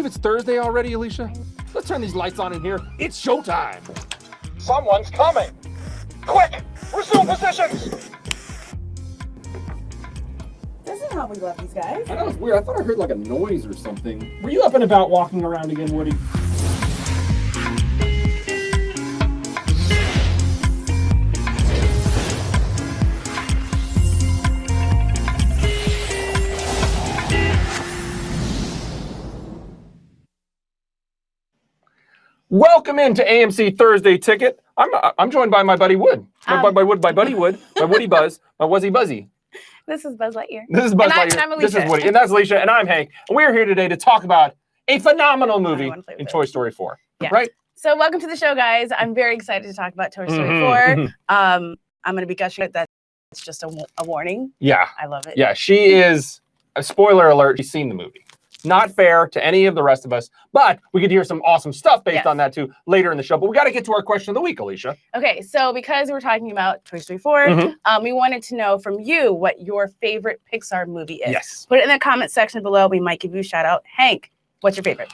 believe it's Thursday already, Alicia? Let's turn these lights on in here. It's showtime. Someone's coming. Quick, resume positions. This is how we love these guys. I know, it's weird. I thought I heard like a noise or something. Were you up and about walking around again, Woody? Welcome into AMC Thursday Ticket. I'm joined by my buddy Wood. My buddy Wood, my Woody Buzz, my Wuzzy Buzzy. This is Buzz Lightyear. This is Buzz Lightyear. And I'm Alicia. This is Woody. And that's Alicia. And I'm Hank. And we're here today to talk about a phenomenal movie in Toy Story 4. Yeah. Right? So welcome to the show, guys. I'm very excited to talk about Toy Story 4. I'm going to be gushing it. That's just a warning. Yeah. I love it. Yeah, she is, a spoiler alert, she's seen the movie. Not fair to any of the rest of us, but we could hear some awesome stuff based on that too later in the show. But we got to get to our question of the week, Alicia. Okay, so because we're talking about Toy Story 4, we wanted to know from you what your favorite Pixar movie is. Yes. Put it in the comment section below. We might give you a shout out. Hank, what's your favorite?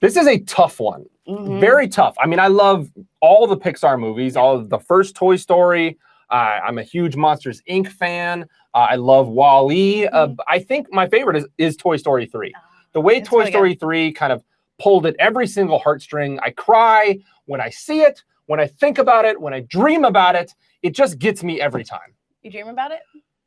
This is a tough one. Very tough. I mean, I love all the Pixar movies, all of the first Toy Story. I'm a huge Monsters, Inc. fan. I love WALL-E. I think my favorite is Toy Story 3. The way Toy Story 3 kind of pulled at every single heartstring. I cry when I see it, when I think about it, when I dream about it. It just gets me every time. You dream about it?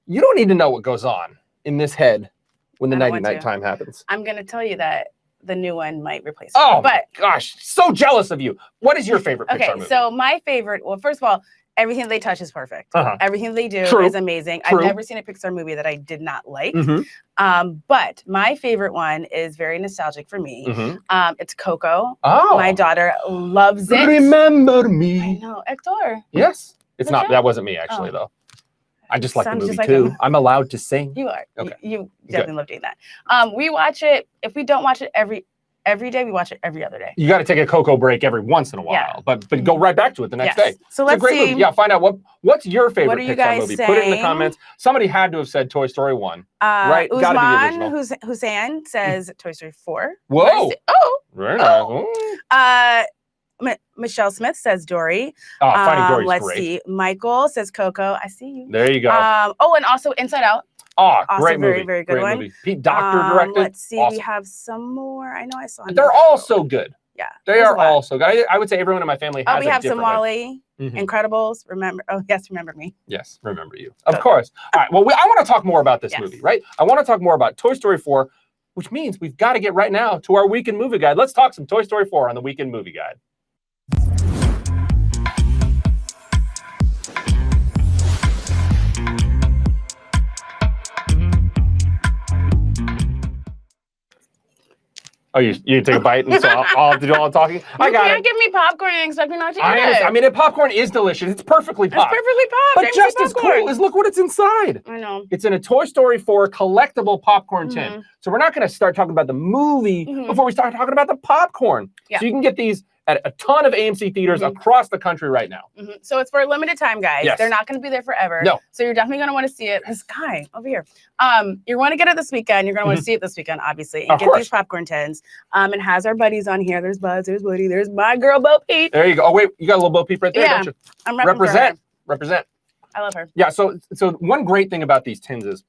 You don't need to know what goes on in this head when the night time happens. I'm going to tell you that the new one might replace it. Oh, my gosh. So jealous of you. What is your favorite Pixar movie? So my favorite, well, first of all, everything they touch is perfect. Everything they do is amazing. I've never seen a Pixar movie that I did not like. But my favorite one is very nostalgic for me. It's Coco. Oh. My daughter loves it. Remember me. I know. Hector. Yes. It's not. That wasn't me, actually, though. I just like the movie, too. I'm allowed to sing. You are. Okay. You definitely love doing that. We watch it. If we don't watch it every day, we watch it every other day. You got to take a Coco break every once in a while, but go right back to it the next day. So let's see. Movie. Yeah, find out what's your favorite Pixar movie. Saying? Put it in the comments. Somebody had to have said Toy Story 1, right? Got to be the original. Hussein says Toy Story 4. Whoa! Very nice. Michelle Smith says Dory. Finding Dory's let's great. see. Michael says Coco. I see you. There you go. And also Inside Out. Oh, also great movie. Very, very good one. Movie. Pete Docter directed. Let's see. We have some more. I know I saw. They're all so good. Yeah. They are all so good. I would say everyone in my family has we have some different WALL-E. Incredibles. Remember. Oh, yes. Remember me. Yes. Remember you. Of course. All right. Well, I want to talk more about this movie, right? I want to talk more about Toy Story 4, which means we've got to get right now to our weekend movie guide. Let's talk some Toy Story 4 on the weekend movie guide. Oh, you take a bite and so I'll do all the talking? You can't give me popcorn and expect me not to eat it. I mean, popcorn is delicious. It's perfectly popped. It's perfectly popped. But just as cool is look what it's inside. I know. It's in a Toy Story 4 collectible popcorn tin. So we're not going to start talking about the movie before we start talking about the popcorn. Yeah. So you can get these at a ton of AMC theaters across the country right now. So it's for a limited time, guys. They're not going to be there forever. No. So you're definitely going to want to see it. This guy over here. You're going to get it this weekend. You're going to want to see it this weekend, obviously. And get these popcorn tins. It has our buddies on here. There's Buzz, there's Woody, there's my girl Bo Peep. There you go. Oh, wait, you got a little Bo Peep right there, don't you? I'm Represent. I love her. Yeah, so one great thing about these tins is,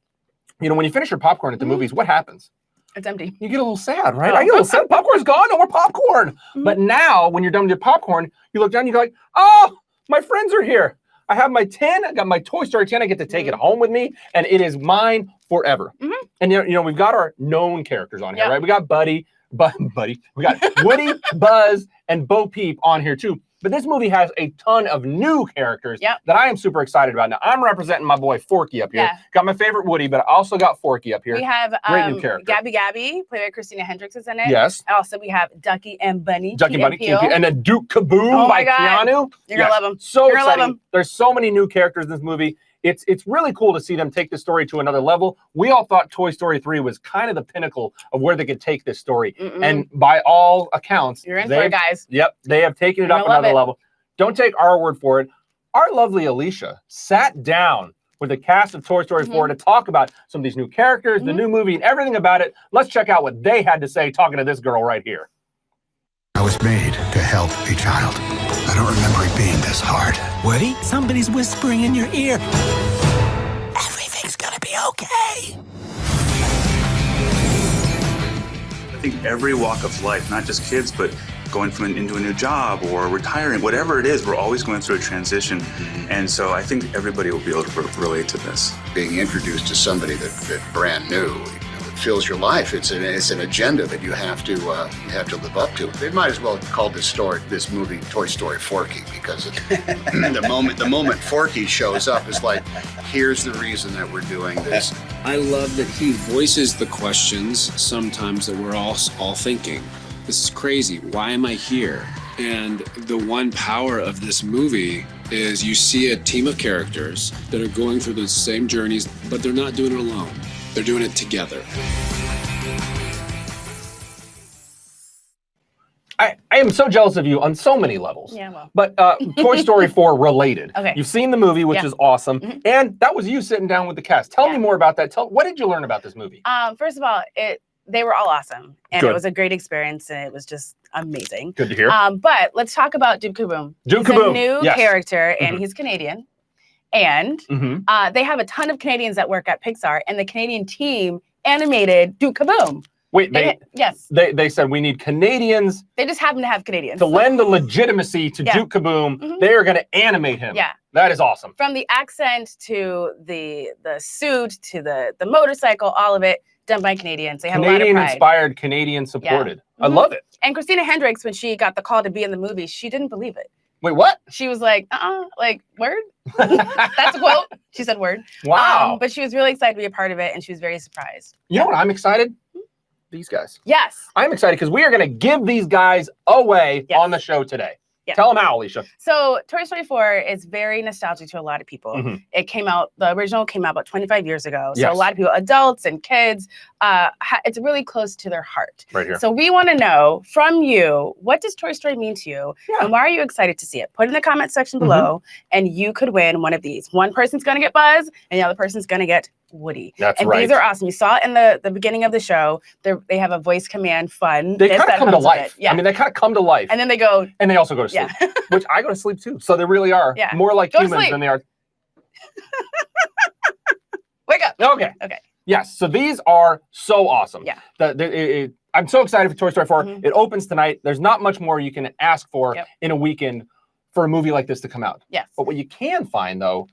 when you finish your popcorn at the movies, what happens? It's empty. You get a little sad, right? I get a little sad. Popcorn's gone. No more popcorn. But now, when you're done with your popcorn, you look down, you go like, oh, my friends are here. I have my tin. I got my Toy Story tin. I get to take it home with me, and it is mine forever. And we've got our known characters on here, right? We got Buddy. We got Woody, Buzz, and Bo Peep on here too. But this movie has a ton of new characters that I am super excited about. Now, I'm representing my boy Forky up here. Got my favorite Woody, but I also got Forky up here. We have great new character. Gabby, played by Christina Hendricks, is in it. Yes. Also, we have Ducky and Bunny. And then Duke Kaboom by Keanu. You're going to love him. So exciting. There's so many new characters in this movie. It's really cool to see them take the story to another level. We all thought Toy Story 3 was kind of the pinnacle of where they could take this story. And by all accounts, you're in for it, guys. Yep, they have taken it up another level. Don't take our word for it. Our lovely Alicia sat down with the cast of Toy Story 4 to talk about some of these new characters, the new movie, and everything about it. Let's check out what they had to say talking to this girl right here. I was made to help a child. I don't remember it being this hard. Woody, somebody's whispering in your ear. Everything's gonna be okay. I think every walk of life, not just kids, but going into a new job or retiring, whatever it is, we're always going through a transition. And so I think everybody will be able to relate to this. Being introduced to somebody that brand new, it fills your life. It's an agenda that you have to live up to. They might as well call this movie Toy Story Forky, because the moment Forky shows up is like, here's the reason that we're doing this. I love that he voices the questions sometimes that we're all thinking. This is crazy. Why am I here? And the one power of this movie is you see a team of characters that are going through the same journeys, but they're not doing it alone. They're doing it together. I am so jealous of you on so many levels. Yeah, well. But Toy Story 4 related. Okay. You've seen the movie, which is awesome. And that was you sitting down with the cast. Tell me more about that. What did you learn about this movie? First of all, they were all awesome. And it was a great experience, and it was just amazing. Good to hear. But let's talk about Duke Kaboom. Duke He's Kaboom. a new character, and he's Canadian. And they have a ton of Canadians that work at Pixar, and the Canadian team animated Duke Kaboom. Wait, yes. They said we need Canadians. They just happen to have Canadians. To lend the legitimacy to Duke Kaboom, they are going to animate him. Yeah. That is awesome. From the accent to the suit to the motorcycle, all of it done by Canadians. They have Canadian a lot of pride. inspired, Canadian supported. Yeah. I love it. And Christina Hendricks, when she got the call to be in the movie, she didn't believe it. Wait, what? She was like, like, word? That's a quote. She said word. Wow. But she was really excited to be a part of it, and she was very surprised. You know what I'm excited? These guys. Yes. I'm excited because we are going to give these guys away on the show today. Yeah. Tell them how, Alicia. So Toy Story 4 is very nostalgic to a lot of people. It came out, the original came out about 25 years ago. So a lot of people, adults and kids, it's really close to their heart. Right here. So we want to know from you, what does Toy Story mean to you? And why are you excited to see it? Put it in the comment section below, and you could win one of these. One person's going to get Buzz, and the other person's going to get Woody. That's and right. These are awesome. You saw it in the beginning of the show. They have a voice command fun. They kind of come to life. Yeah. I mean, they kind of come to life. And then they go. And they also go to sleep. Yeah. Which I go to sleep too. So they really are more like humans than they are. Wake up. Okay. Okay. Yes. So these are so awesome. Yeah. I'm so excited for Toy Story 4. It opens tonight. There's not much more you can ask for in a weekend for a movie like this to come out. Yes. But what you can find, though,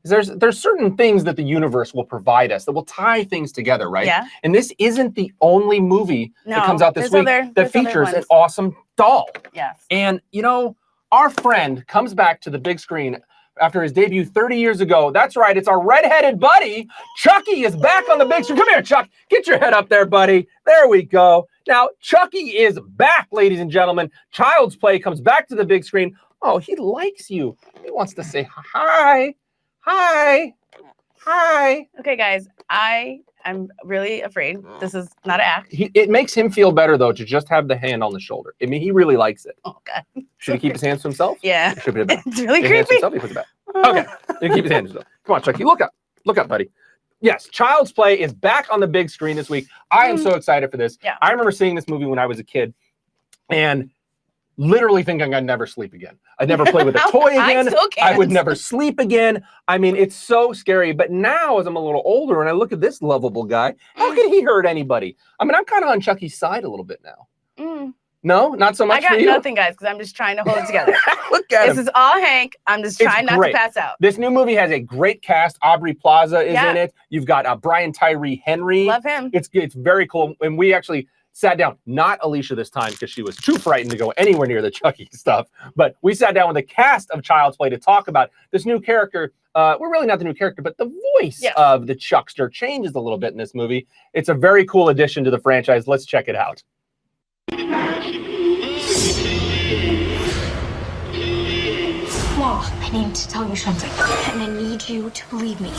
is there's certain things that the universe will provide us that will tie things together, right? Yeah. And this isn't the only movie that comes out this week that features an awesome doll. Yes. And, you know, our friend comes back to the big screen after his debut 30 years ago. That's right. It's our redheaded buddy. Chucky is back on the big screen. Come here, Chuck. Get your head up there, buddy. There we go. Now, Chucky is back, ladies and gentlemen. Child's Play comes back to the big screen. Oh, he likes you. He wants to say hi. Hi. Hi. Okay, guys. I'm really afraid. This is not an act. It makes him feel better, though, to just have the hand on the shoulder. I mean, he really likes it. Oh, God. Should he keep his hands to himself? Yeah. Should he put it back? It's really His creepy. hands to himself, he puts it back. Okay. He keep his hands to himself. Come on, Chucky. Look up. Look up, buddy. Yes, Child's Play is back on the big screen this week. I am so excited for this. Yeah. I remember seeing this movie when I was a kid and literally thinking I'd never sleep again. I'd never play with a toy again. I would never sleep again. I mean, it's so scary. But now, as I'm a little older and I look at this lovable guy, how could he hurt anybody? I mean, I'm kind of on Chucky's side a little bit now. No, not so much for you? I got nothing, guys, because I'm just trying to hold it together. Look at him. This is all Hank. I'm just trying not to pass out. This new movie has a great cast. Aubrey Plaza is in it. You've got Brian Tyree Henry. Love him. It's very cool. And we actually sat down, not Alicia this time because she was too frightened to go anywhere near the Chucky stuff, but we sat down with the cast of Child's Play to talk about this new character. We're really not the new character, but the voice of the Chuckster changes a little bit in this movie. It's a very cool addition to the franchise. Let's check it out. Mom, I need to tell you something, and I need you to believe me.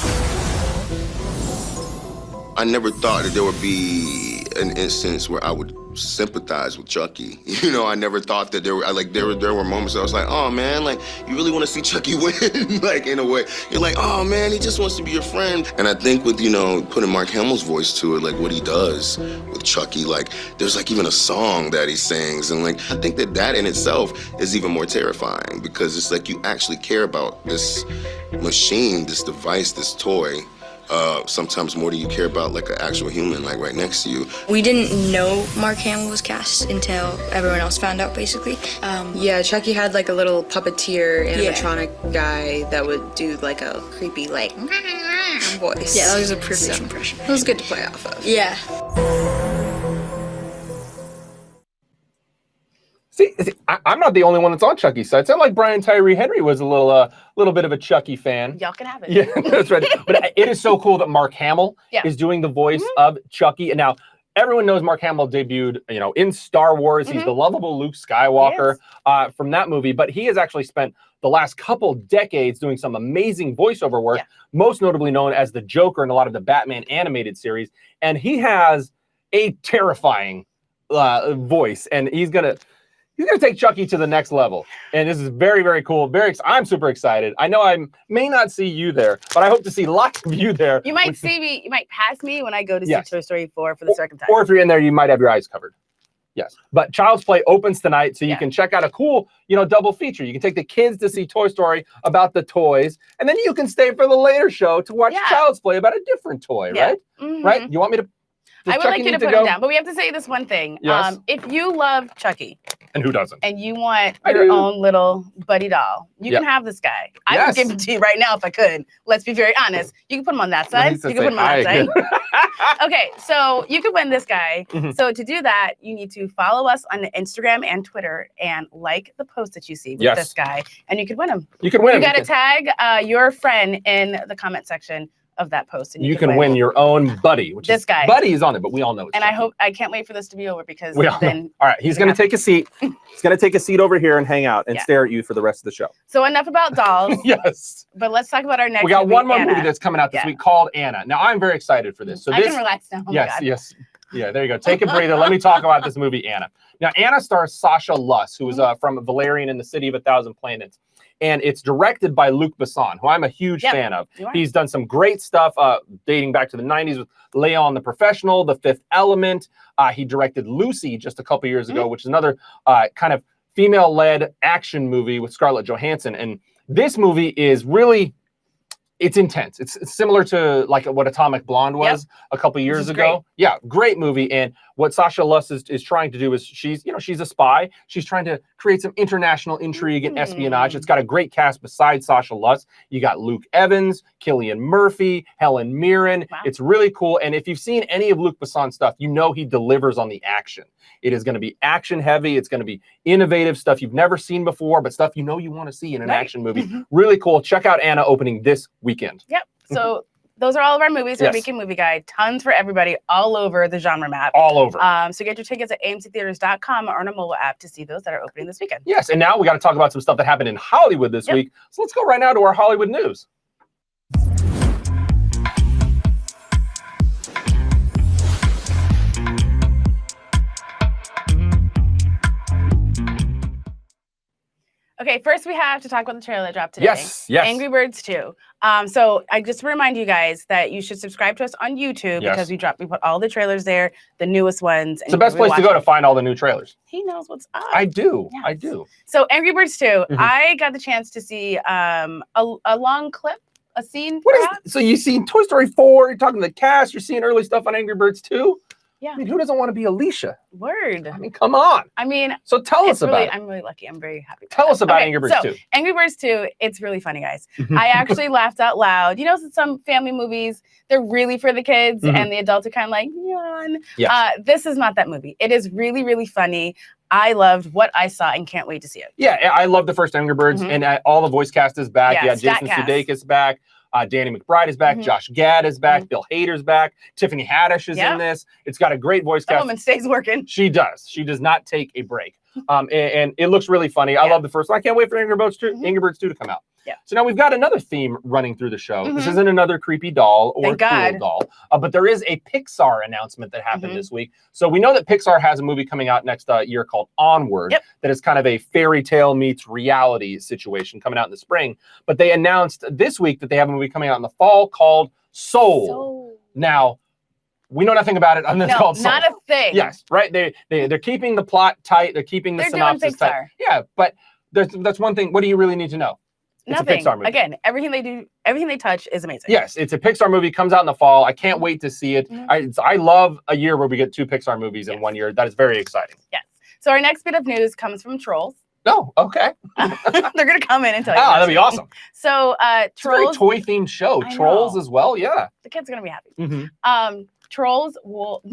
I never thought that there would be an instance where I would sympathize with Chucky. You know, I never thought that there were moments I was like, oh man, like you really want to see Chucky win? Like in a way, you're like, oh man, he just wants to be your friend. And I think with, you know, putting Mark Hamill's voice to it, like what he does with Chucky, like there's like even a song that he sings, and like I think that in itself is even more terrifying, because it's like you actually care about this machine, this device, this toy. Sometimes more do you care about like an actual human like right next to you. We didn't know Mark Hamill was cast until everyone else found out, basically. Yeah, Chucky had like a little puppeteer animatronic guy that would do like a creepy like voice. Yeah, that was a perfect impression. It was good to play off of. Yeah. See, I'm not the only one that's on Chucky's side. It sounded like Brian Tyree Henry was a little bit of a Chucky fan. Y'all can have it. Yeah, that's right. But it is so cool that Mark Hamill is doing the voice of Chucky. And now everyone knows Mark Hamill debuted, you know, in Star Wars. He's the lovable Luke Skywalker from that movie. But he has actually spent the last couple decades doing some amazing voiceover work, most notably known as the Joker in a lot of the Batman animated series. And he has a terrifying voice, and he's gonna take Chucky to the next level. And this is very, very cool. I'm super excited. I know I may not see you there, but I hope to see lots of you there. You might see me, you might pass me when I go to see Toy Story 4 for the second time. Or if you're in there, you might have your eyes covered. Yes. But Child's Play opens tonight, so you can check out a cool, you know, double feature. You can take the kids to see Toy Story about the toys, and then you can stay for the later show to watch Child's Play about a different toy, right? Right? You want me to? I would like you to put it down, but we have to say this one thing. Yes. If you love Chucky, and who doesn't, and you want your own little buddy doll, you can have this guy. I would give it to you right now if I could. Let's be very honest. You can put him on that side. You can put him on that side. Okay, so you can win this guy. So to do that, you need to follow us on Instagram and Twitter and like the post that you see with this guy, and you can win him. You can win him. You got to tag your friend in the comment section of that post, and you can win your own buddy, which this guy. Buddy is on it, but we all know it's and Chucky. I can't wait for this to be over, because all right, he's going to take a seat. He's going to take a seat over here and hang out and stare at you for the rest of the show. So enough about dolls. Yes. But let's talk about our next We got movie, one more Anna. movie that's coming out this week called Anna. Now, I'm very excited for this. So I can relax now. Oh my God. Yes. Yeah, there you go. Take a breather. Let me talk about this movie, Anna. Now, Anna stars Sasha Luss, who is from Valerian in the City of a Thousand Planets. And it's directed by Luc Besson, who I'm a huge fan of. He's done some great stuff dating back to the 90s with Leon the Professional, The Fifth Element. He directed Lucy just a couple years ago, which is another kind of female-led action movie with Scarlett Johansson. And this movie is really... It's intense. It's similar to like what Atomic Blonde was a couple years ago. Great. Yeah, great movie. And what Sasha Luss is trying to do is she's a spy. She's trying to create some international intrigue and espionage. It's got a great cast besides Sasha Luss. You got Luke Evans, Cillian Murphy, Helen Mirren. Wow. It's really cool. And if you've seen any of Luc Besson's stuff, you know he delivers on the action. It is going to be action heavy. It's going to be innovative stuff you've never seen before, but stuff you know you want to see in an action movie. Really cool. Check out Anna opening this weekend. Yep. So those are all of our movies. Our weekend movie guide. Tons for everybody all over the genre map. All over. So get your tickets at amctheaters.com or on a mobile app to see those that are opening this weekend. Yes. And now we got to talk about some stuff that happened in Hollywood this week. So let's go right now to our Hollywood news. Okay, first we have to talk about the trailer that dropped today. Yes. Angry Birds 2. So I just remind you guys that you should subscribe to us on YouTube because we put all the trailers there, the newest ones. It's the best place to go to find all the new trailers. He knows what's up. I do. Yes. I do. So Angry Birds 2, I got the chance to see a long clip, a scene. So you've seen Toy Story 4, you're talking to the cast, you're seeing early stuff on Angry Birds 2? Yeah. I mean, who doesn't want to be Alicia? Word. I mean, come on. I mean, so tell us about it. I'm really lucky. I'm very happy. Tell us about Angry Birds 2. Angry Birds 2, it's really funny, guys. I actually laughed out loud. You know, some family movies, they're really for the kids and the adults are kind of like, yawn. Yes. This is not that movie. It is really, really funny. I loved what I saw and can't wait to see it. Yeah, I love the first Angry Birds and all the voice cast is back. Yeah, Jason Sudeikis back. Danny McBride is back. Josh Gad is back. Bill Hader's back. Tiffany Haddish is in this. It's got a great voice cast. That woman stays working. She does. She does not take a break. and it looks really funny. I love the first one. I can't wait for Angry Birds 2 to come out. Yeah. So now we've got another theme running through the show. This isn't another creepy doll or cool doll, but there is a Pixar announcement that happened this week. So we know that Pixar has a movie coming out next year called Onward that is kind of a fairy tale meets reality situation coming out in the spring. But they announced this week that they have a movie coming out in the fall called Soul. Now, we know nothing about it. It's called Soul. Not a thing. Yes, right. They're keeping the plot tight. They're keeping the synopsis tight. Yeah, but that's one thing. What do you really need to know? Nothing. It's a Pixar movie. Again, everything they do, everything they touch is amazing. Yes, it's a Pixar movie. Comes out in the fall. I can't wait to see it. I love a year where we get 2 Pixar movies in 1 year. That is very exciting. Yes. So our next bit of news comes from Trolls. Oh, okay. They're gonna come in and tell you. Oh, that'd be awesome. So Trolls, it's a very toy-themed show. Trolls as well. Yeah. The kids are gonna be happy. Trolls World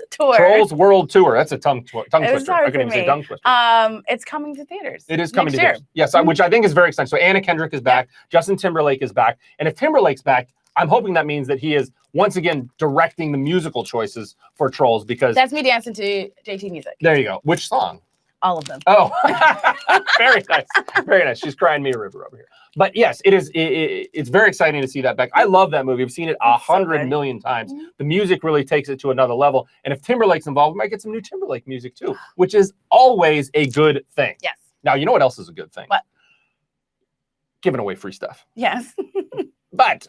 Tour. Trolls World Tour. That's a tongue twister. I couldn't even say tongue twister. It's coming to theaters. It is coming to theaters. Yes, which I think is very exciting. So Anna Kendrick is back. Justin Timberlake is back. And if Timberlake's back, I'm hoping that means that he is once again directing the musical choices for Trolls because that's me dancing to JT music. There you go. Which song? All of them. Oh, very nice. Very nice. She's crying me a river over here. But yes, it is. It's very exciting to see that back. I love that movie. I've seen it 100 million times. The music really takes it to another level. And if Timberlake's involved, we might get some new Timberlake music too, which is always a good thing. Yes. Now, you know what else is a good thing? What? Giving away free stuff. Yes. But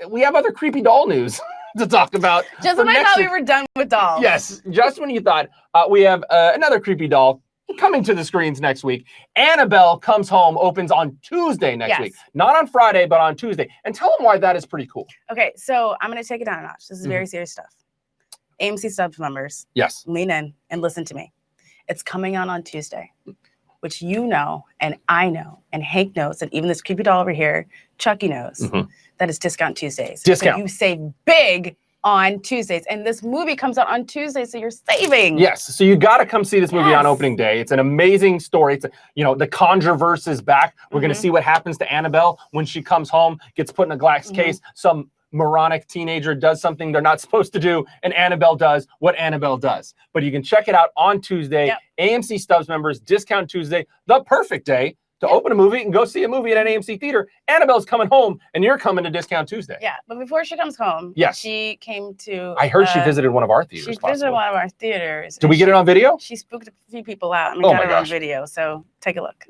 we have other creepy doll news to talk about. Just when I thought we were done with dolls. Yes, just when you thought we have another creepy doll coming to the screens next week. Annabelle Comes Home opens on Tuesday next week. Not on Friday, but on Tuesday. And tell them why that is pretty cool. Okay, so I'm going to take it down a notch. This is very serious stuff. AMC subs members. Yes. Lean in and listen to me. It's coming out on Tuesday, which you know, and I know, and Hank knows, and even this creepy doll over here, Chucky knows, that it's Discount Tuesdays. Discount. So you save big on Tuesdays, and this movie comes out on Tuesday, so you're saving. Yes, so you got to come see this movie on opening day. It's an amazing story. It's the Conjureverse is back. We're going to see what happens to Annabelle when she comes home, gets put in a glass case. Some moronic teenager does something they're not supposed to do, and Annabelle does what Annabelle does. But you can check it out on Tuesday. AMC Stubs members, Discount Tuesday, the perfect day to open a movie and go see a movie at an AMC theater. Annabelle's coming home, and you're coming to Discount Tuesday. Yeah, but before she comes home, she came to... I heard she visited one of our theaters. She visited one of our theaters. Did we get it on video? She spooked a few people out, and we got it on video, so take a look.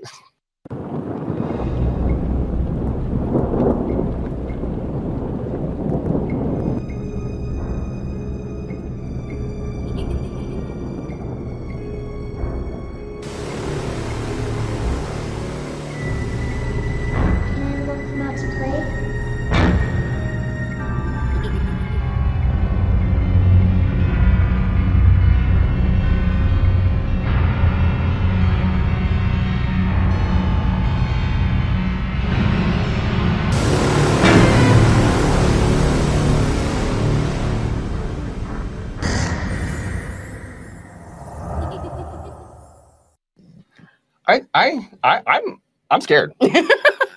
I'm scared.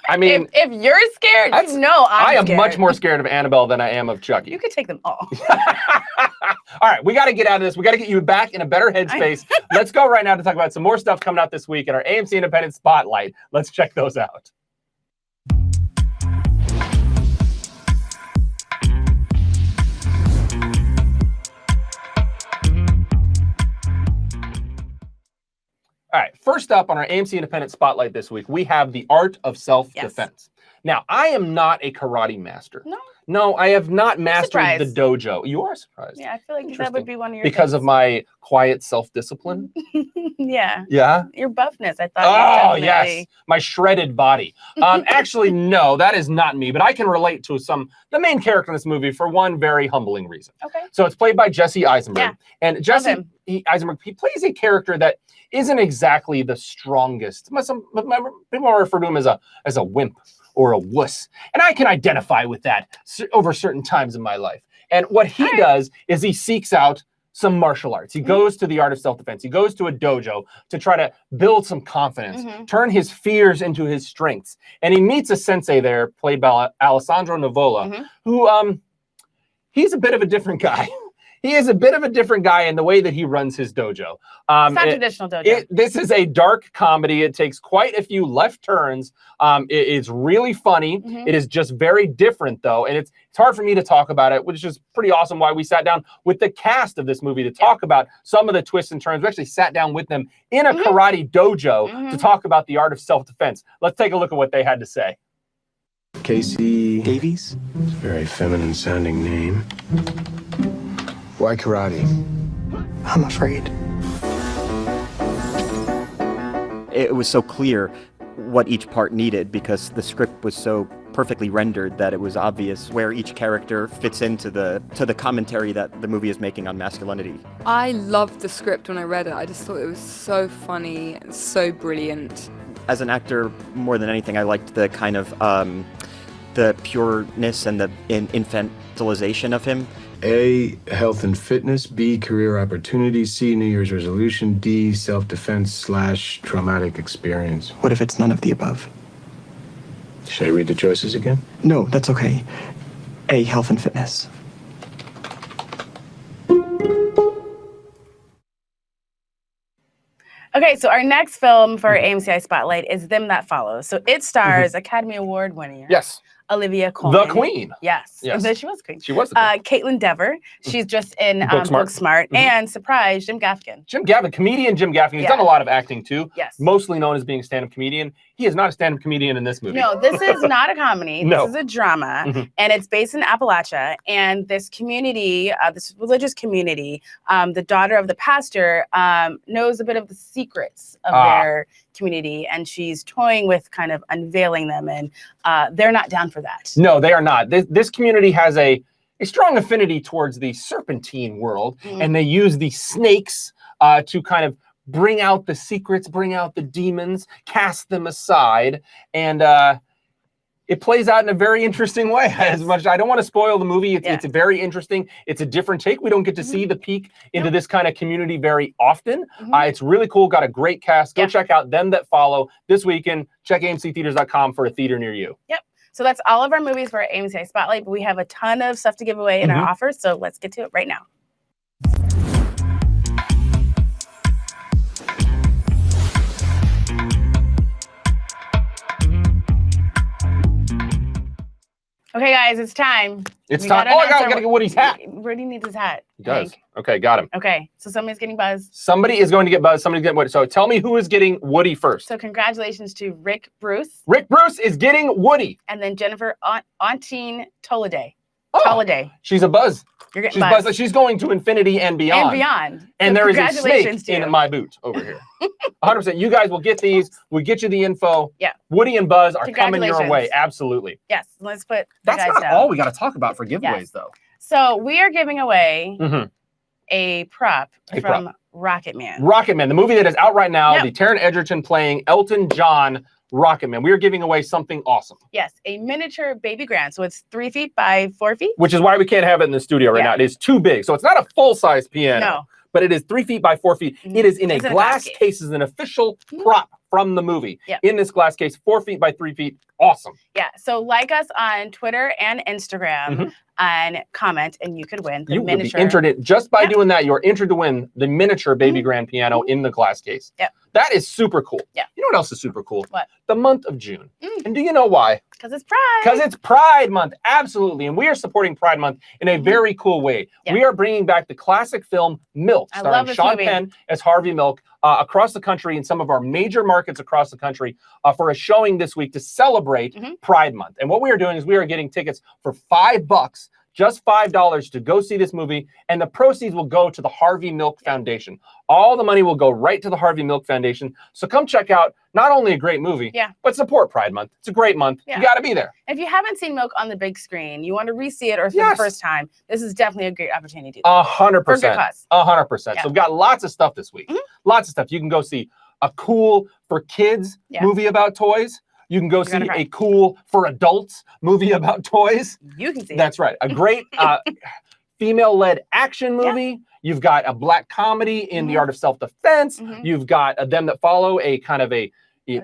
I mean, if you're scared, you know I am scared. much more scared of Annabelle than I am of Chucky. You could take them all. All right, we got to get out of this. We got to get you back in a better headspace. Let's go right now to talk about some more stuff coming out this week in our AMC Independent Spotlight. Let's check those out. All right, first up on our AMC Independent Spotlight this week, we have The Art of Self-Defense. Now, I am not a karate master. No, I have not mastered the dojo. You are surprised. Yeah, I feel like that would be one of your because of my quiet self-discipline. Yeah. Yeah. Your buffness, I thought. Oh, yes. My shredded body. Actually, no, that is not me, but I can relate to the main character in this movie for one very humbling reason. Okay. So it's played by Jesse Eisenberg. Yeah. And Jesse Eisenberg, he plays a character that isn't exactly the strongest. People refer to him as a wimp or a wuss. And I can identify with that over certain times in my life. And what he does is he seeks out some martial arts. He goes to the art of self-defense. He goes to a dojo to try to build some confidence, turn his fears into his strengths. And he meets a sensei there, played by Alessandro Nivola, who, he's a bit of a different guy. he is a bit of a different guy in the way that he runs his dojo. It's not traditional dojo. This is a dark comedy. It takes quite a few left turns. It is really funny. It is just very different, though, and it's hard for me to talk about it, which is pretty awesome. Why we sat down with the cast of this movie to talk about some of the twists and turns. We actually sat down with them in a karate dojo to talk about the art of self-defense. Let's take a look at what they had to say. Casey Davies? Very feminine sounding name. Why karate? I'm afraid. It was so clear what each part needed because the script was so perfectly rendered that it was obvious where each character fits into the commentary that the movie is making on masculinity. I loved the script when I read it. I just thought it was so funny and so brilliant. As an actor, more than anything, I liked the kind of the pureness and the infantilization of him. A, health and fitness. B, career opportunities. C, New Year's resolution. D, self-defense / traumatic experience. What if it's none of the above? Should I read the choices again? No, that's okay. A, health and fitness. Okay, so our next film for AMC Spotlight is Them That Follow. So it stars Academy Award winner. Yes. Olivia Colman. The Queen. Yes. Yes. She was Queen. She was the Queen. Caitlin Dever. She's just in Booksmart. And surprise, Jim Gaffigan. Jim Gaffigan, comedian Jim Gaffigan. He's done a lot of acting too. Yes. Mostly known as being a stand-up comedian. He is not a stand-up comedian in this movie. No, this is not a comedy. No. This is a drama. And it's based in Appalachia. And this community, this religious community, the daughter of the pastor knows a bit of the secrets of their community. And she's toying with kind of unveiling them. And they're not down for that. No, they are not. This community has a strong affinity towards the serpentine world. And they use the snakes to kind of bring out the secrets, bring out the demons, cast them aside. And it plays out in a very interesting way. As much I don't want to spoil the movie. It's very interesting. It's a different take. We don't get to see the peek into this kind of community very often. It's really cool. Got a great cast. Go check out Them That Follow this weekend. Check AMCtheaters.com for a theater near you. Yep. So that's all of our movies for AMC Spotlight, but we have a ton of stuff to give away in our offers. So let's get to it right now. Okay, guys, it's time. It's time. Oh, I gotta get Woody's hat. Woody needs his hat. He does. Hank. Okay, got him. Okay, so somebody's getting Buzz. Somebody is going to get Buzz. Somebody's getting Woody. So tell me who is getting Woody first. So congratulations to Rick Bruce. Rick Bruce is getting Woody. And then Jennifer Antine Toladay. She's a Buzz. You're getting Buzz. She's going to infinity and beyond. And beyond. And there is a snake in my boot over here. 100%. You guys will get these. We'll get you the info. Yeah. Woody and Buzz are coming your way. Absolutely. Yes. Let's put That's not all we got to talk about for giveaways, though. So we are giving away a prop from Rocket Man. Rocket Man, the movie that is out right now. The Taron Egerton playing Elton John Rocket Man. We are giving away something awesome. Yes, a miniature baby grand. So it's 3 feet by 4 feet. Which is why we can't have it in the studio right now. It is too big. So it's not a full-size piano, but it is 3 feet by 4 feet. It is in a glass case. It's an official prop from the movie. In this glass case, 4 feet by 3 feet. Awesome. Yeah. So like us on Twitter and Instagram and comment, and you could win the miniature. You will be entered just by doing that. You're entered to win the miniature baby grand piano in the glass case. Yeah. That is super cool. Yeah. You know what else is super cool? What? The month of June. And do you know why? Because it's Pride. Because it's Pride Month. Absolutely. And we are supporting Pride Month in a very cool way. We are bringing back the classic film Milk, starring Sean Penn as Harvey Milk, across the country in some of our major markets across the country for a showing this week to celebrate Pride Month. And what we are doing is we are getting tickets for $5, just $5 to go see this movie, and the proceeds will go to the Harvey Milk Foundation. All the money will go right to the Harvey Milk Foundation. So come check out not only a great movie, but support Pride Month. It's a great month. You got to be there. If you haven't seen Milk on the big screen, you want to re-see it or for the first time, this is definitely a great opportunity. 100%. For good cause. 100%. So we've got lots of stuff this week. Lots of stuff. You can go see a cool for kids movie about toys. You can go see a cool for adults movie about toys. You can see. That's right. A great female-led action movie. You've got a black comedy in the art of self-defense. You've got Them That Follow, a kind of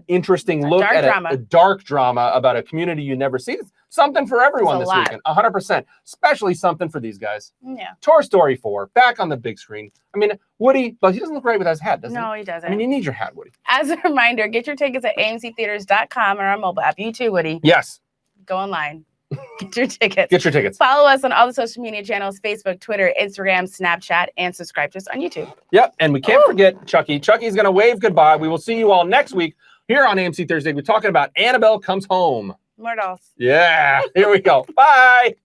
interesting look at a dark drama about a community you never see. Something for everyone There's this a lot. weekend. 100%. Especially something for these guys. Yeah. Toy Story 4, back on the big screen. I mean, Woody, but he doesn't look right with his hat, does he? No, he doesn't. I mean, you need your hat, Woody. As a reminder, get your tickets at amctheaters.com or our mobile app. You too, Woody. Yes. Go online. Get your tickets. Get your tickets. Follow us on all the social media channels, Facebook, Twitter, Instagram, Snapchat, and subscribe to us on YouTube. Yep, and we can't forget Chucky. Chucky's going to wave goodbye. We will see you all next week here on AMC Thursday. We're talking about Annabelle Comes Home. More dolls. Yeah, here we go. Bye.